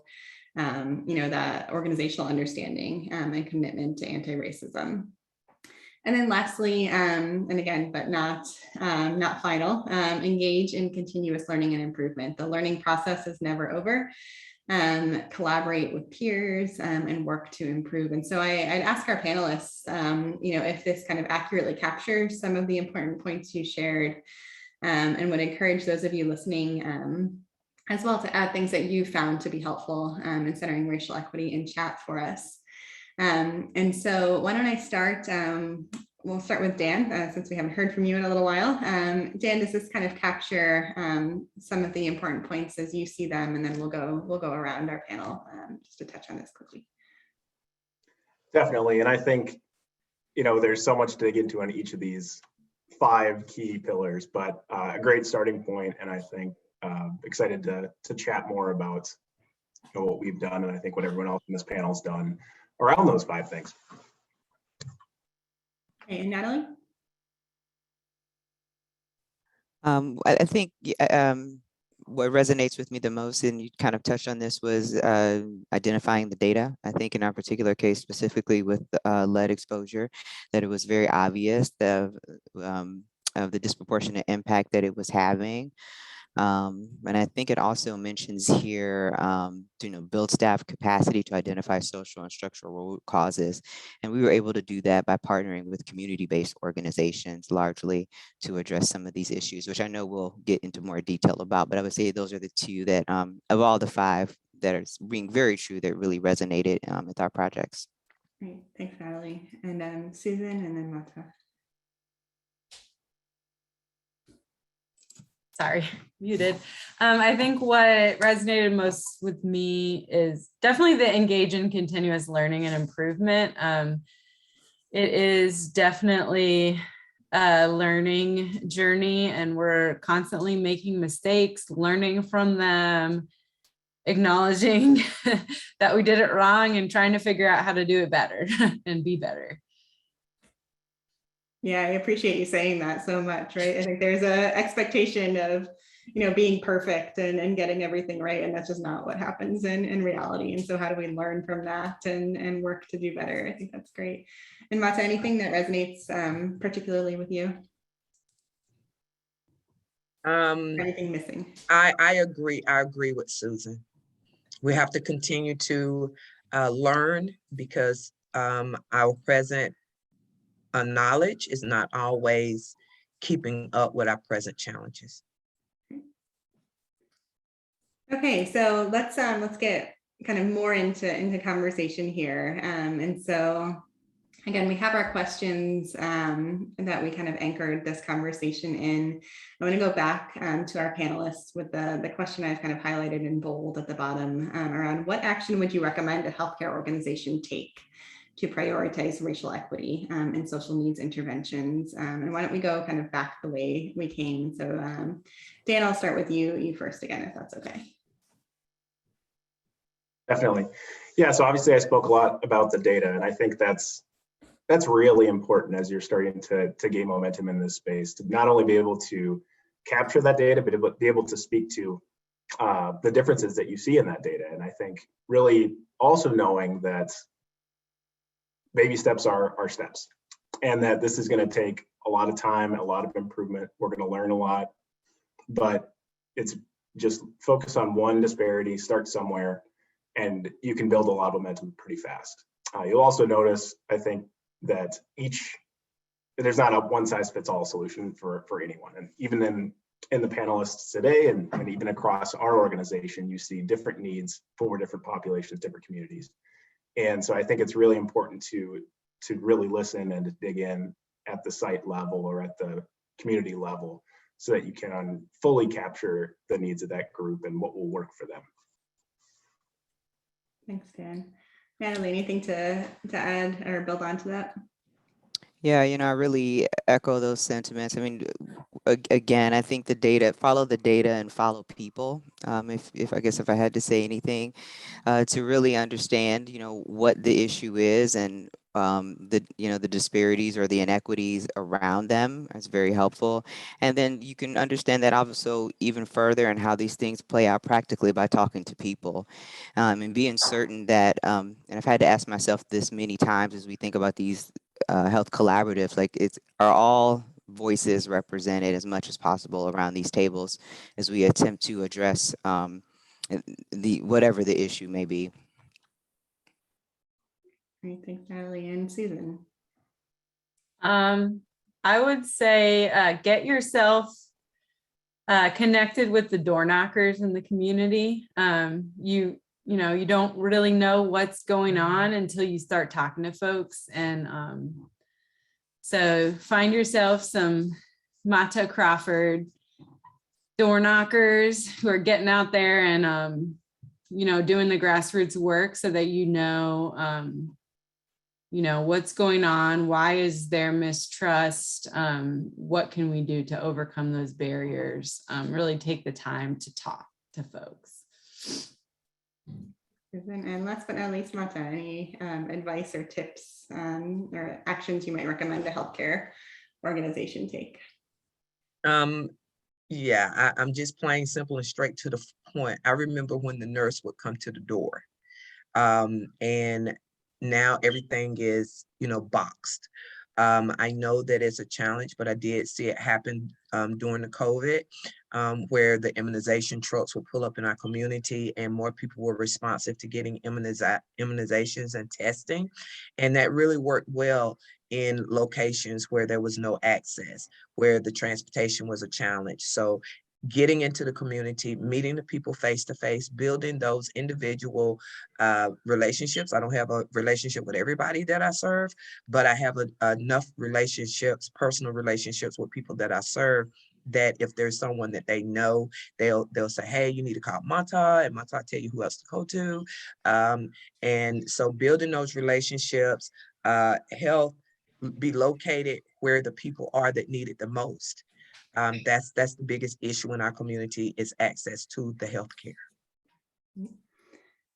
that organizational understanding and commitment to anti-racism. And then lastly, and again, but not final, engage in continuous learning and improvement. The learning process is never over. Collaborate with peers and work to improve. And so I'd ask our panelists, if this kind of accurately captures some of the important points you shared, and would encourage those of you listening as well to add things that you found to be helpful in centering racial equity in chat for us. And so why don't I start? We'll start with Dan, since we haven't heard from you in a little while. Dan, does this kind of capture some of the important points as you see them? And then we'll go around our panel just to touch on this quickly. Definitely, and I think, there's so much to dig into on each of these 5 key pillars, but a great starting point, and I think excited to chat more about what we've done, and I think what everyone else in this panel's done around those 5 things. Okay, and Natalie? I think what resonates with me the most, and you kind of touched on this, was identifying the data. I think in our particular case, specifically with lead exposure, that it was very obvious of the disproportionate impact that it was having. And I think it also mentions here, build staff capacity to identify social and structural root causes. And we were able to do that by partnering with community-based organizations largely to address some of these issues, which I know we'll get into more detail about, but I would say those are the 2 that of all the 5 that are being very true that really resonated with our projects. Great, thanks, Natalie. And Susan, and then Mata. Sorry, muted. I think what resonated most with me is definitely the engage in continuous learning and improvement. It is definitely a learning journey, and we're constantly making mistakes, learning from them, acknowledging that we did it wrong and trying to figure out how to do it better and be better. Yeah, I appreciate you saying that so much, right? I think there's an expectation of, being perfect and getting everything right. And that's just not what happens in reality. And so how do we learn from that and work to do better? I think that's great. And Mata, anything that resonates particularly with you? Anything missing? I agree. I agree with Susan. We have to continue to learn, because our present knowledge is not always keeping up with our present challenges. Okay, so let's get kind of more into conversation here. And so again, we have our questions that we kind of anchored this conversation in. I'm going to go back to our panelists with the question I've kind of highlighted in bold at the bottom around what action would you recommend a healthcare organization take to prioritize racial equity and social needs interventions? And why don't we go kind of back the way we came? So Dan, I'll start with you first again, if that's okay. Definitely. Yeah, so obviously I spoke a lot about the data, and I think that's really important as you're starting to gain momentum in this space, to not only be able to capture that data, but to be able to speak to the differences that you see in that data. And I think really also knowing that baby steps are steps, and that this is going to take a lot of time, a lot of improvement. We're going to learn a lot, but it's just focus on one disparity, start somewhere, and you can build a lot of momentum pretty fast. You'll also notice, I think, that there's not a one size fits all solution for anyone. And even in the panelists today, and even across our organization, you see different needs for different populations, different communities. And so I think it's really important to really listen and to dig in at the site level or at the community level, so that you can fully capture the needs of that group and what will work for them. Thanks, Dan. Natalie, anything to add or build on to that? Yeah, I really echo those sentiments. I mean, again, I think follow the data and follow people. If I guess if I had to say anything, to really understand, what the issue is, and the disparities or the inequities around them is very helpful. And then you can understand that also even further, and how these things play out practically by talking to people, and being certain that, and I've had to ask myself this many times as we think about these health collaboratives, like are all voices represented as much as possible around these tables as we attempt to address whatever the issue may be. Great, thanks, Natalie. And Susan. I would say get yourself connected with the door knockers in the community. You don't really know what's going on until you start talking to folks. And so find yourself some Mata Crawford door knockers who are getting out there and, doing the grassroots work, so that what's going on, why is there mistrust, what can we do to overcome those barriers, really take the time to talk to folks. And last but not least, Mata, any advice or tips or actions you might recommend a healthcare organization take? Yeah, I'm just plain simple and straight to the point. I remember when the nurse would come to the door, and now everything is, boxed. I know that it's a challenge, but I did see it happen during the COVID, where the immunization trucks would pull up in our community, and more people were responsive to getting immunizations and testing. And that really worked well in locations where there was no access, where the transportation was a challenge. So getting into the community, meeting the people face to face, building those individual relationships. I don't have a relationship with everybody that I serve, but I have enough relationships, personal relationships with people that I serve, that if there's someone that they know, they'll say, hey, you need to call Mata, and Mata tell you who else to go to. And so building those relationships, health, be located where the people are that need it the most. That's the biggest issue in our community, is access to the healthcare.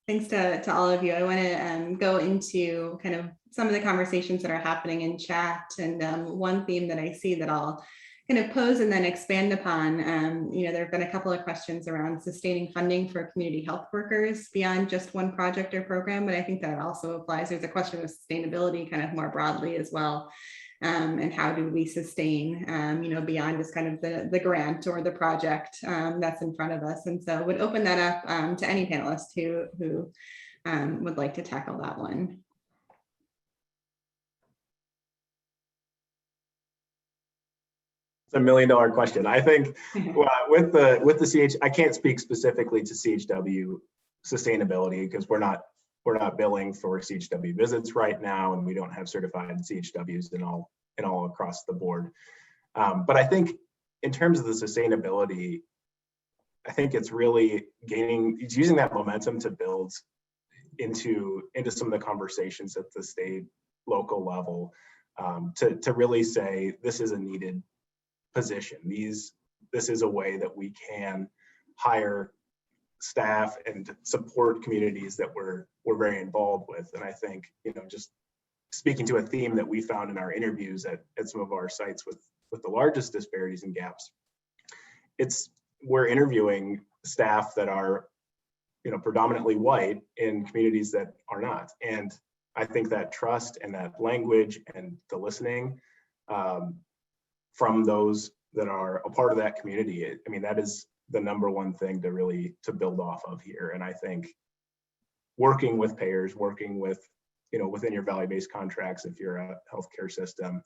Thanks to all of you. I want to go into kind of some of the conversations that are happening in chat. And one theme that I see that I'll kind of pose and then expand upon, there have been a couple of questions around sustaining funding for community health workers beyond just one project or program, but I think that also applies. There's a question of sustainability kind of more broadly as well. And how do we sustain, beyond just kind of the grant or the project that's in front of us. And so would open that up to any panelist who would like to tackle that one. It's $1 million question. I think with the CH, I can't speak specifically to CHW sustainability, because we're not billing for CHW visits right now, and we don't have certified CHWs in all across the board. But I think in terms of the sustainability, I think it's really it's using that momentum to build into some of the conversations at the state, local level, to really say this is a needed position. This is a way that we can hire staff and support communities that we're very involved with. And I think, just speaking to a theme that we found in our interviews at some of our sites with the largest disparities and gaps, we're interviewing staff that are, predominantly white in communities that are not. And I think that trust and that language and the listening from those that are a part of that community, that is the number one thing to build off of here. And I think working with payers, working with, within your value-based contracts, if you're a healthcare system,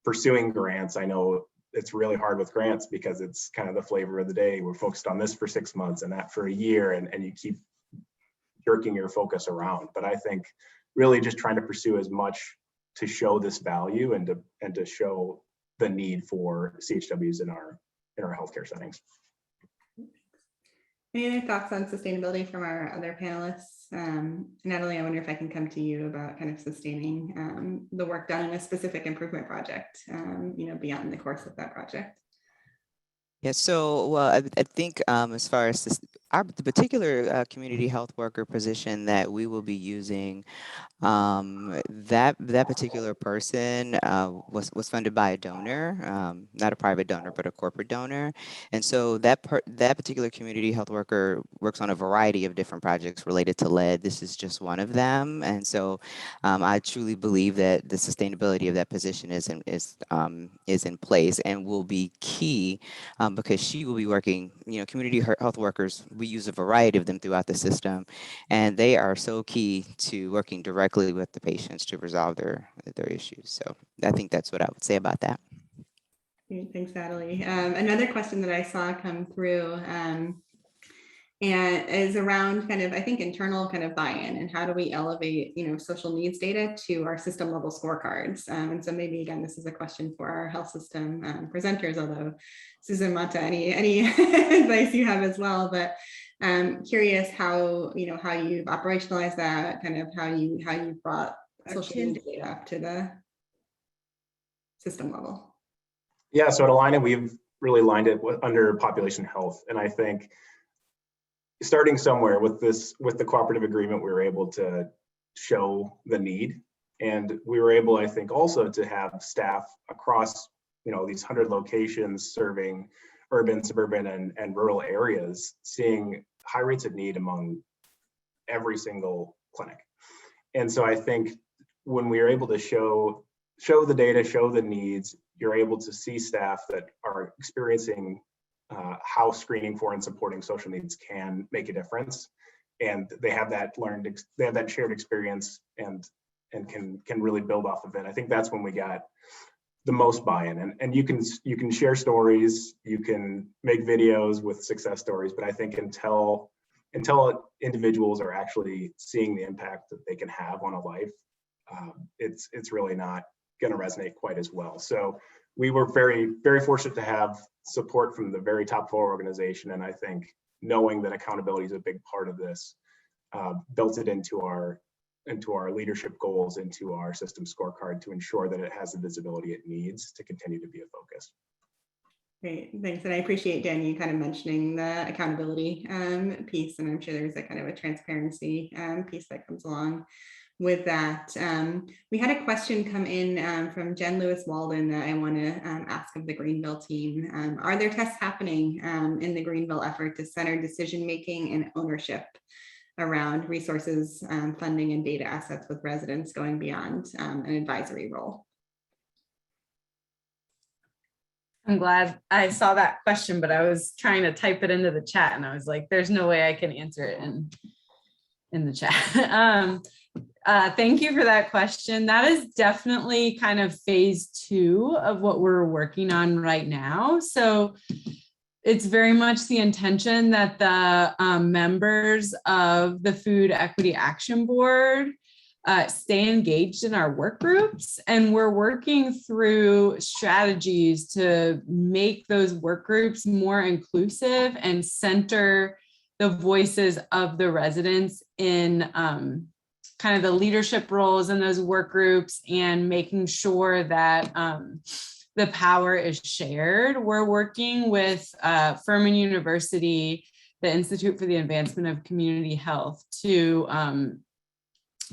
pursuing grants. I know it's really hard with grants because it's kind of the flavor of the day. We're focused on this for 6 months and that for a year, and you keep jerking your focus around. But I think really just trying to pursue as much to show this value and to show the need for CHWs in our healthcare settings. Any other thoughts on sustainability from our other panelists? Natalie, I wonder if I can come to you about kind of sustaining the work done in a specific improvement project, beyond the course of that project. Yeah, so well, I think as far as the particular community health worker position that we will be using, that particular person was funded by a donor, not a private donor, but a corporate donor. And so that particular community health worker works on a variety of different projects related to lead. This is just one of them. And so I truly believe that the sustainability of that position is in place and will be key, because she will be working, community health workers, we use a variety of them throughout the system, and they are so key to working directly with the patients to resolve their issues. So I think that's what I would say about that. Thanks, Natalie. Another question that I saw come through and is around kind of, I think, internal kind of buy-in, and how do we elevate, social needs data to our system level scorecards. And so maybe, again, this is a question for our health system presenters, although Susan Mata, any advice you have as well, but curious how you've operationalized that, kind of how you brought social needs data up to the system level. Yeah, so at Alina, we've really lined it under population health. And I think starting somewhere with the cooperative agreement, we were able to show the need. And we were able, I think, also to have staff across, these 100 locations serving urban, suburban, and rural areas, seeing high rates of need among every single clinic. And so I think when we are able to show the data, show the needs, you're able to see staff that are experiencing how screening for and supporting social needs can make a difference. And they have that shared experience and can really build off of it. I think that's when we got the most buy-in, and you can share stories, you can make videos with success stories, but I think until individuals are actually seeing the impact that they can have on a life, it's really not going to resonate quite as well. So we were very, very fortunate to have support from the very top floor organization, and I think knowing that accountability is a big part of this, built it into our leadership goals, into our system scorecard, to ensure that it has the visibility it needs to continue to be a focus. Great, thanks. And I appreciate, Dan, you kind of mentioning the accountability piece, and I'm sure there's a kind of a transparency piece that comes along with that. We had a question come in from Jen Lewis Walden that I want to ask of the Greenville team. Are there tests happening in the Greenville effort to center decision-making and ownership around resources, funding, and data assets with residents going beyond an advisory role? I'm glad I saw that question, but I was trying to type it into the chat and I was like, there's no way I can answer it in the chat. Thank you for that question. That is definitely kind of phase 2 of what we're working on right now. So it's very much the intention that the members of the Food Equity Action Board stay engaged in our work groups, and we're working through strategies to make those work groups more inclusive and center the voices of the residents in kind of the leadership roles in those work groups, and making sure that the power is shared. We're working with Furman University, the Institute for the Advancement of Community Health, to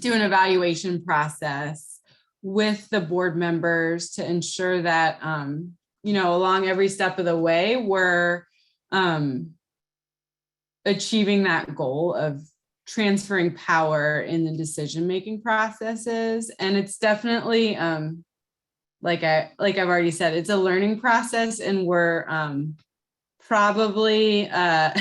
do an evaluation process with the board members to ensure that, along every step of the way, we're achieving that goal of transferring power in the decision-making processes. And it's definitely, like I've already said, it's a learning process, and we're probably not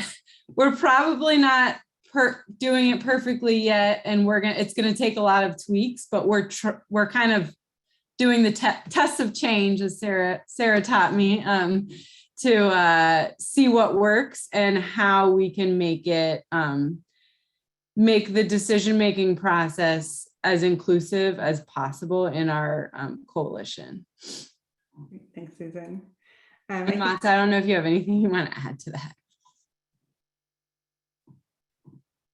doing it perfectly yet, and it's gonna take a lot of tweaks, but we're kind of doing the tests of change, as Sarah taught me, to see what works and how we can make the decision-making process as inclusive as possible in our coalition. Thanks, Susan. And Mata, I don't know if you have anything you want to add to that.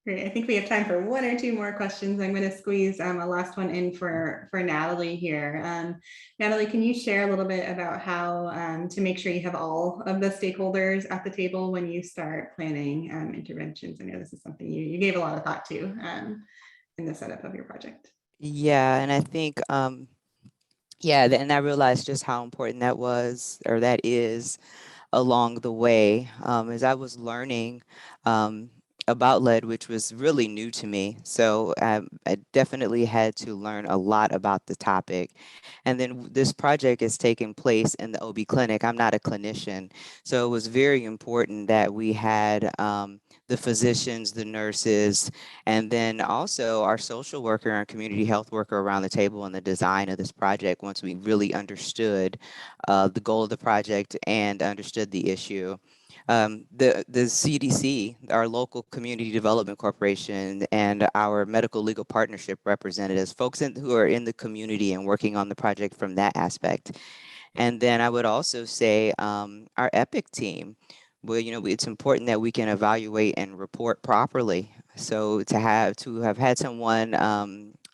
Great. I think we have time for one or two more questions. I'm going to squeeze a last one in for Natalie here. Natalie, can you share a little bit about how to make sure you have all of the stakeholders at the table when you start planning interventions? I know this is something you gave a lot of thought to in the setup of your project. Yeah, and I think, and I realized just how important that was, or that is, along the way, as I was learning about lead, which was really new to me. So I definitely had to learn a lot about the topic. And then this project is taking place in the OB clinic. I'm not a clinician, so it was very important that we had the physicians, the nurses, and then also our social worker and community health worker around the table in the design of this project once we really understood the goal of the project and understood the issue. The CDC, our local community development corporation, and our medical legal partnership representatives, folks who are in the community and working on the project from that aspect. And then I would also say our EPIC team. Well, it's important that we can evaluate and report properly. So to have had someone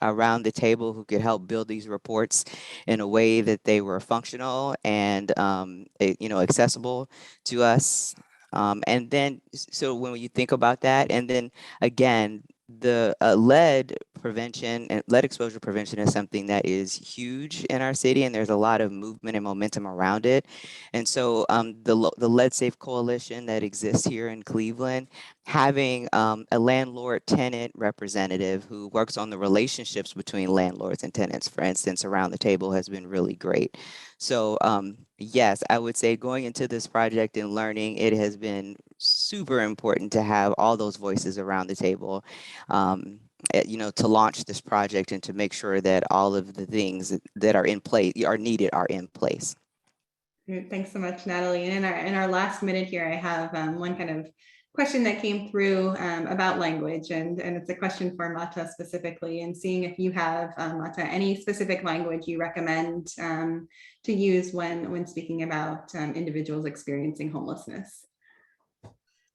around the table who could help build these reports in a way that they were functional and accessible to us. And then, so when you think about that, and then again, the lead prevention and lead exposure prevention is something that is huge in our city, and there's a lot of movement and momentum around it. And so the Lead Safe Coalition that exists here in Cleveland, having a landlord-tenant representative who works on the relationships between landlords and tenants, for instance, around the table has been really great. So yes, I would say going into this project and learning, it has been super important to have all those voices around the table, to launch this project and to make sure that all of the things that are in place, are needed, are in place. Thanks so much, Natalie. And in our last minute here, I have one kind of question that came through about language, and it's a question for Mata specifically, and seeing if you have, Mata, any specific language you recommend to use when speaking about individuals experiencing homelessness.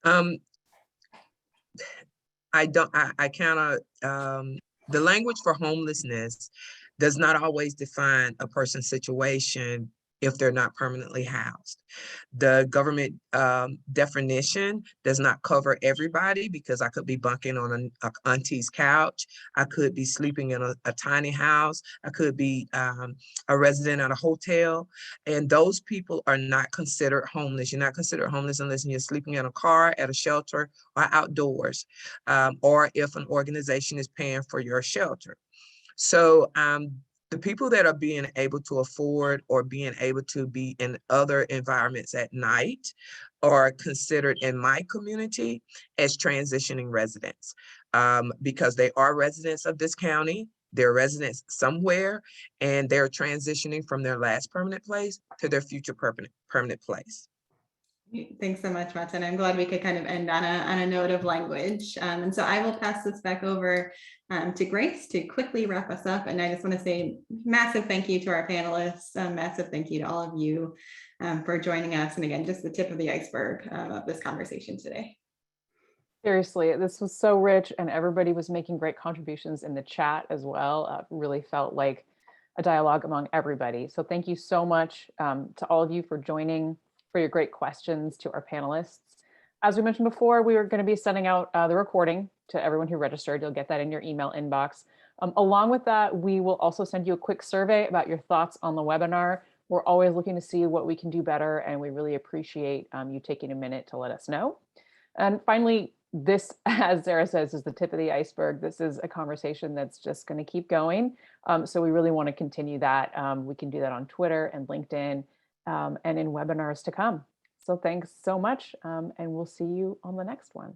The language for homelessness does not always define a person's situation if they're not permanently housed. The government definition does not cover everybody, because I could be bunking on a auntie's couch. I could be sleeping in a tiny house. I could be a resident at a hotel. And those people are not considered homeless. You're not considered homeless unless you're sleeping in a car, at a shelter, or outdoors, or if an organization is paying for your shelter. So the people that are being able to afford or being able to be in other environments at night are considered in my community as transitioning residents, because they are residents of this county. They're residents somewhere, and they're transitioning from their last permanent place to their future permanent place. Thanks so much, Martin. I'm glad we could kind of end on a note of language. And so I will pass this back over to Grace to quickly wrap us up. And I just want to say massive thank you to our panelists, massive thank you to all of you for joining us. And again, just the tip of the iceberg of this conversation today. Seriously, this was so rich and everybody was making great contributions in the chat as well. Really felt like a dialogue among everybody. So thank you so much to all of you for joining, for your great questions, to our panelists. As we mentioned before, we are going to be sending out the recording to everyone who registered. You'll get that in your email inbox. Along with that, we will also send you a quick survey about your thoughts on the webinar. We're always looking to see what we can do better, and we really appreciate you taking a minute to let us know. And finally, this, as Sarah says, is the tip of the iceberg. This is a conversation that's just going to keep going. So we really want to continue that. We can do that on Twitter and LinkedIn and in webinars to come. So thanks so much, and we'll see you on the next one.